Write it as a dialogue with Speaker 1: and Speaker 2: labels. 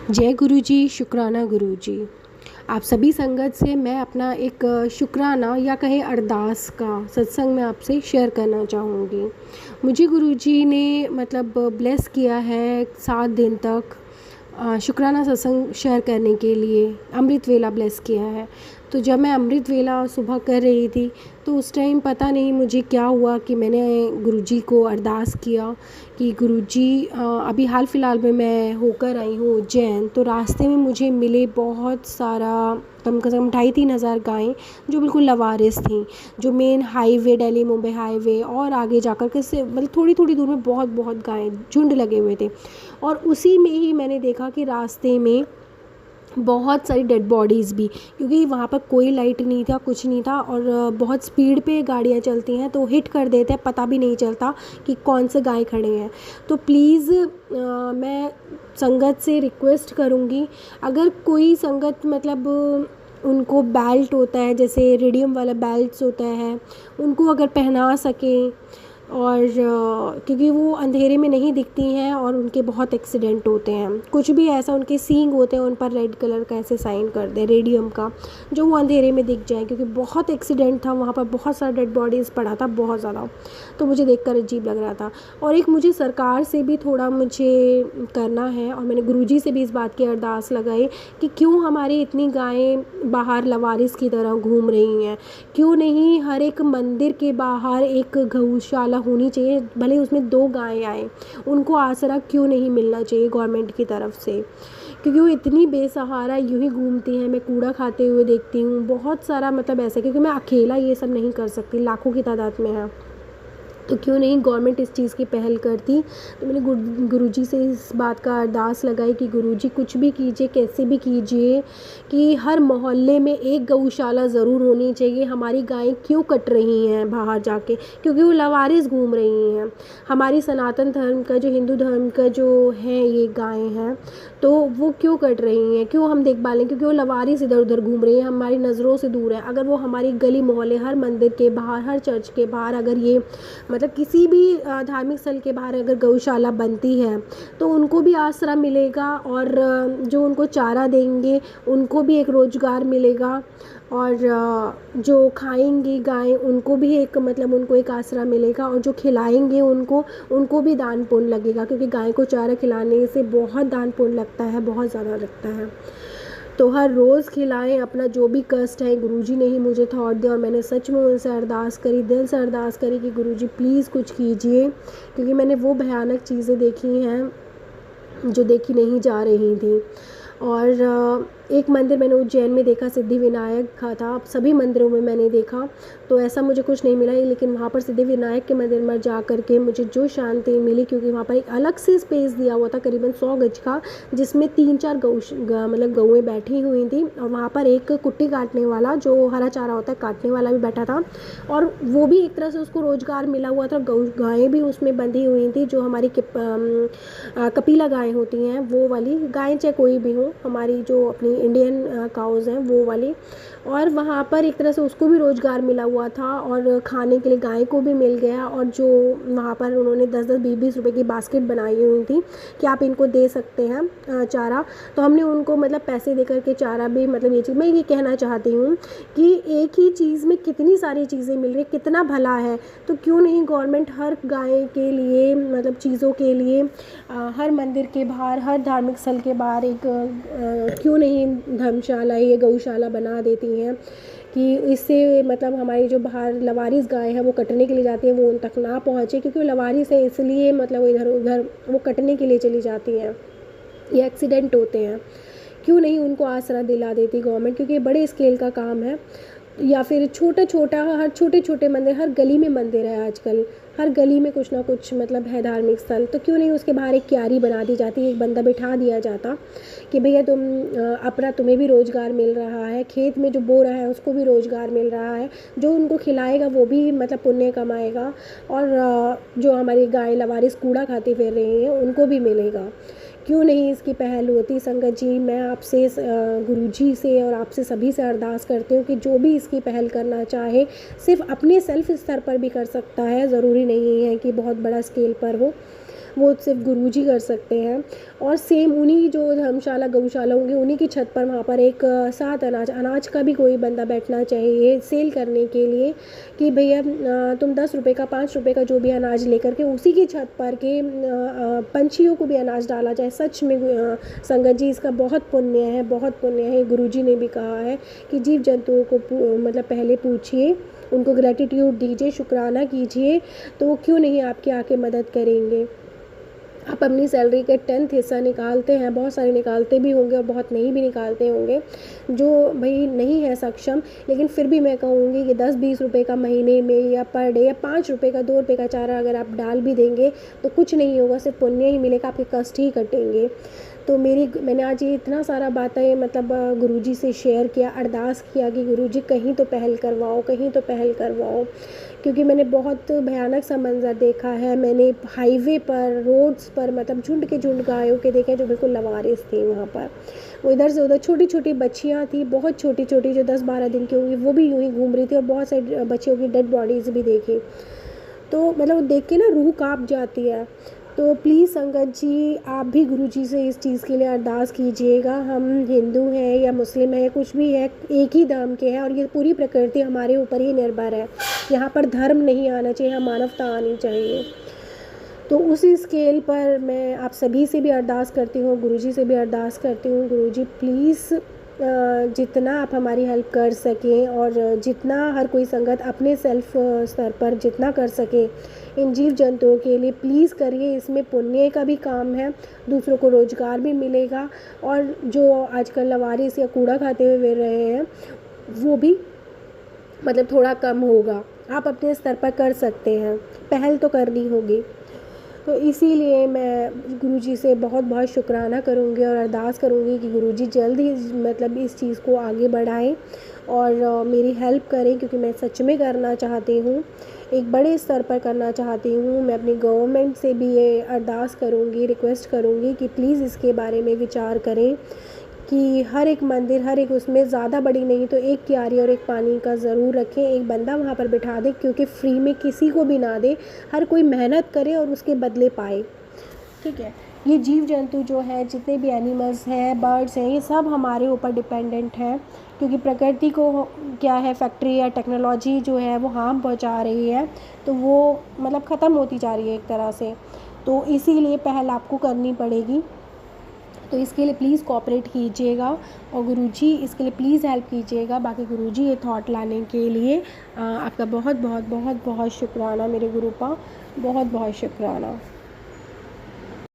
Speaker 1: जय गुरु जी, शुक्राना गुरु जी। आप सभी संगत से मैं अपना एक शुक्राना या कहें अरदास का सत्संग में आपसे शेयर करना चाहूँगी। मुझे गुरु जी ने मतलब ब्लेस किया है 7 दिन तक शुक्राना सत्संग शेयर करने के लिए अमृत वेला ब्लेस किया है। तो जब मैं अमृत वेला सुबह कर रही थी तो उस टाइम पता नहीं मुझे क्या हुआ कि मैंने गुरुजी को अरदास किया कि गुरुजी अभी हाल फिलहाल में मैं होकर आई हूँ उज्जैन। तो रास्ते में मुझे मिले बहुत सारा कम से कम 2,500-3,000 गायें जो बिल्कुल लवारिस थीं, जो main highway Delhi Mumbai highway और आगे जाकर के से मतलब थोड़ी थोड़ी दूर में बहुत बहुत गायें झुंड लगे हुए थे। और उसी में ही मैंने देखा कि रास्ते में बहुत सारी डेड बॉडीज़ भी, क्योंकि वहाँ पर कोई लाइट नहीं था, कुछ नहीं था और बहुत स्पीड पे गाड़ियाँ चलती हैं तो हिट कर देते हैं, पता भी नहीं चलता कि कौन से गाय खड़े हैं। तो प्लीज़ मैं संगत से रिक्वेस्ट करूँगी, अगर कोई संगत मतलब उनको बेल्ट होता है, जैसे रेडियम वाला बेल्ट्स होता है, उनको अगर पहना सकें और क्योंकि वो अंधेरे में नहीं दिखती हैं और उनके बहुत एक्सीडेंट होते हैं। कुछ भी ऐसा उनके सींग होते हैं, उन पर रेड कलर का ऐसे साइन कर दें रेडियम का, जो वो अंधेरे में दिख जाए, क्योंकि बहुत एक्सीडेंट था वहाँ पर, बहुत सारा डेड बॉडीज़ पड़ा था, बहुत ज़्यादा। तो मुझे देखकर अजीब लग रहा था। और एक मुझे सरकार से भी थोड़ा मुझे करना है, और मैंने गुरुजी से भी इस बात की अरदास लगाई कि क्यों हमारी इतनी गायें बाहर लवारिस की तरह घूम रही हैं। क्यों नहीं हर एक मंदिर के बाहर एक गौशाला होनी चाहिए, भले उसमें 2 गायें आए, उनको आसरा क्यों नहीं मिलना चाहिए गवर्नमेंट की तरफ से, क्योंकि वो इतनी बेसहारा यूं ही घूमती हैं। मैं कूड़ा खाते हुए देखती हूँ, बहुत सारा मतलब ऐसा, क्योंकि मैं अकेला ये सब नहीं कर सकती, लाखों की तादाद में है। तो क्यों नहीं गवर्नमेंट इस चीज़ की पहल करती। तो मैंने गुरुजी से इस बात का अरदास लगाई कि गुरुजी कुछ भी कीजिए, कैसे भी कीजिए, कि हर मोहल्ले में एक गौशाला ज़रूर होनी चाहिए। हमारी गायें क्यों कट रही हैं बाहर जाके, क्योंकि वो लवारिस घूम रही हैं। हमारी सनातन धर्म का, जो हिंदू धर्म का जो है ये गायें हैं, तो वो क्यों कट रही हैं, क्यों हम देखभाल लें, क्योंकि वो लवारिस इधर उधर घूम रही है, हमारी नज़रों से दूर है। अगर वो हमारी गली मोहल्ले, हर मंदिर के बाहर, हर चर्च के बाहर, अगर ये मतलब किसी भी धार्मिक स्थल के बाहर अगर गौशाला बनती है तो उनको भी आसरा मिलेगा, और जो उनको चारा देंगे उनको भी एक रोज़गार मिलेगा, और जो खाएंगी गायें उनको भी एक मतलब उनको एक आसरा मिलेगा, और जो खिलाएंगे उनको भी दान पुण्य लगेगा, क्योंकि गाय को चारा खिलाने से बहुत दान पुण्य लगता है, बहुत ज़्यादा लगता है। तो हर रोज़ खिलाएं। अपना जो भी कष्ट है, गुरुजी ने ही मुझे थॉट दिया, और मैंने सच में उनसे अरदास करी, दिल से अरदास करी कि गुरुजी प्लीज़ कुछ कीजिए, क्योंकि मैंने वो भयानक चीज़ें देखी हैं जो देखी नहीं जा रही थी। और एक मंदिर मैंने उज्जैन में देखा, सिद्धि विनायक का था। सभी मंदिरों में मैंने देखा तो ऐसा मुझे कुछ नहीं मिला, लेकिन वहाँ पर सिद्धि विनायक के मंदिर में जा कर के मुझे जो शांति मिली, क्योंकि वहाँ पर एक अलग से स्पेस दिया हुआ था करीबन 100 गज का, जिसमें 3-4 मतलब गौएँ बैठी हुई थी, और वहाँ पर एक कुट्टी काटने वाला, जो हरा चारा होता है काटने वाला भी बैठा था, और वो भी एक तरह से उसको रोज़गार मिला हुआ था। गायें भी उसमें बंधी हुई थी, जो हमारी कपिला गायें होती हैं, वो वाली गायें, चाहे कोई भी हो, हमारी जो अपनी इंडियन काउज़ हैं वो वाली। और वहाँ पर एक तरह से उसको भी रोज़गार मिला हुआ था, और खाने के लिए गाय को भी मिल गया। और जो वहाँ पर उन्होंने 10-10 20-20 रुपए की बास्केट बनाई हुई थी कि आप इनको दे सकते हैं चारा, तो हमने उनको मतलब पैसे दे करके चारा भी, मतलब ये चीज़ मैं ये कहना चाहती हूँ कि एक ही चीज़ में कितनी सारी चीज़ें मिल रही, कितना भला है। तो क्यों नहीं गवर्नमेंट हर गाय के लिए मतलब चीज़ों के लिए हर मंदिर के बाहर, हर धार्मिक स्थल के बाहर एक क्यों नहीं धर्मशाला या गौशाला बना देती हैं, कि इससे मतलब हमारी जो बाहर लवारिस गाय है वो कटने के लिए जाती है, वो उन तक ना पहुँचे, क्योंकि वो लवारिस है इसलिए मतलब वो इधर उधर वो कटने के लिए चली जाती हैं, ये एक्सीडेंट होते हैं। क्यों नहीं उनको आसरा दिला देती गवर्नमेंट, क्योंकि ये बड़े स्केल का काम है। या फिर छोटा छोटा, हर छोटे छोटे मंदिर, हर गली में मंदिर है आजकल, हर गली में कुछ ना कुछ मतलब है धार्मिक स्थल, तो क्यों नहीं उसके बाहर एक क्यारी बना दी जाती, एक बंदा बिठा दिया जाता कि भैया तुम अपना, तुम्हें भी रोज़गार मिल रहा है, खेत में जो बो रहा है उसको भी रोज़गार मिल रहा है, जो उनको खिलाएगा वो भी मतलब पुण्य कमाएगा, और जो हमारी गाय लवारिस कूड़ा खाती फिर रही हैं उनको भी मिलेगा। क्यों नहीं इसकी पहल होती। संगत जी, मैं आपसे गुरुजी से और आपसे सभी से अरदास करती हूँ कि जो भी इसकी पहल करना चाहे सिर्फ अपने सेल्फ स्तर पर भी कर सकता है, ज़रूरी नहीं है कि बहुत बड़ा स्केल पर हो। वो सिर्फ गुरुजी कर सकते हैं। और सेम उन्हीं जो धर्मशाला गौशाला होंगी उन्हीं की छत पर वहाँ पर एक साथ अनाज का भी कोई बंदा बैठना चाहिए सेल करने के लिए कि भैया तुम 10 रुपये का 5 रुपये का जो भी अनाज लेकर के उसी की छत पर के पंछियों को भी अनाज डाला जाए। सच में संगत जी इसका बहुत पुण्य है, बहुत पुण्य है। गुरुजी ने भी कहा है कि जीव जंतुओं को मतलब पहले पूछिए, उनको ग्रैटिट्यूड दीजिए, शुक्राना कीजिए, तो वो क्यों नहीं आपकी आके मदद करेंगे। आप अपनी सैलरी का 10th हिस्सा निकालते हैं, बहुत सारे निकालते भी होंगे और बहुत नहीं भी निकालते होंगे जो भाई नहीं है सक्षम, लेकिन फिर भी मैं कहूँगी कि 10-20 रुपये का महीने में या पर डे या 5 रुपये का 2 रुपये का चारा अगर आप डाल भी देंगे तो कुछ नहीं होगा, सिर्फ पुण्य ही मिलेगा, आपके कष्ट ही कटेंगे। तो मैंने आज ये इतना सारा बातें मतलब गुरुजी से शेयर किया, अरदास किया कि गुरुजी कहीं तो पहल करवाओ, कहीं तो पहल करवाओ, क्योंकि मैंने बहुत भयानक सा मंज़र देखा है। मैंने हाईवे पर, रोड्स पर मतलब झुंड के झुंड गायों के देखे जो बिल्कुल लवारिस थी वहाँ पर। वो इधर से उधर छोटी छोटी बच्चियाँ थी, बहुत छोटी छोटी, जो 10-12 दिन की होंगी, वो भी यूँ ही घूम रही थी और बहुत सारी बच्चियों की डेड बॉडीज़ भी देखी। तो मतलब देख के ना रूह काँप जाती है। तो प्लीज़ संगत जी आप भी गुरुजी से इस चीज़ के लिए अरदास कीजिएगा। हम हिंदू हैं या मुस्लिम है, कुछ भी है, एक ही धर्म के हैं और ये पूरी प्रकृति हमारे ऊपर ही निर्भर है। यहाँ पर धर्म नहीं आना चाहिए, यहाँ मानवता आनी चाहिए। तो उसी स्केल पर मैं आप सभी से भी अरदास करती हूँ, गुरुजी से भी अरदास करती हूँ, गुरुजी प्लीज़ जितना आप हमारी हेल्प कर सकें और जितना हर कोई संगत अपने सेल्फ स्तर पर जितना कर सके इन जीव जंतुओं के लिए प्लीज़ करिए। इसमें पुण्य का भी काम है, दूसरों को रोज़गार भी मिलेगा और जो आजकल लवारिस या कूड़ा खाते हुए फिर रहे हैं वो भी मतलब थोड़ा कम होगा। आप अपने स्तर पर कर सकते हैं, पहल तो करनी होगी। तो इसीलिए मैं गुरुजी से बहुत बहुत शुक्राना करूँगी और अरदास करूँगी कि गुरुजी जल्द ही मतलब इस चीज़ को आगे बढ़ाएं और मेरी हेल्प करें, क्योंकि मैं सच में करना चाहती हूँ, एक बड़े स्तर पर करना चाहती हूँ। मैं अपनी गवर्नमेंट से भी ये अरदास करूँगी, रिक्वेस्ट करूँगी कि प्लीज़ इसके बारे में विचार करें कि हर एक मंदिर, हर एक उसमें ज़्यादा बड़ी नहीं तो एक क्यारी और एक पानी का ज़रूर रखें, एक बंदा वहाँ पर बिठा दें, क्योंकि फ्री में किसी को भी ना दे, हर कोई मेहनत करे और उसके बदले पाए। ठीक है, ये जीव जंतु जो है, जितने भी एनिमल्स हैं, बर्ड्स हैं, ये सब हमारे ऊपर डिपेंडेंट हैं, क्योंकि प्रकृति को क्या है, फैक्ट्री या टेक्नोलॉजी जो है वो हार्म पहुंचा रही है, तो वो मतलब ख़त्म होती जा रही है एक तरह से। तो इसीलिए पहल आपको करनी पड़ेगी। तो इसके लिए प्लीज़ कोऑपरेट कीजिएगा और गुरुजी इसके लिए प्लीज़ हेल्प कीजिएगा। बाकी गुरुजी ये थॉट लाने के लिए आपका बहुत बहुत बहुत बहुत शुक्राना मेरे गुरुपा, बहुत बहुत शुक्राना।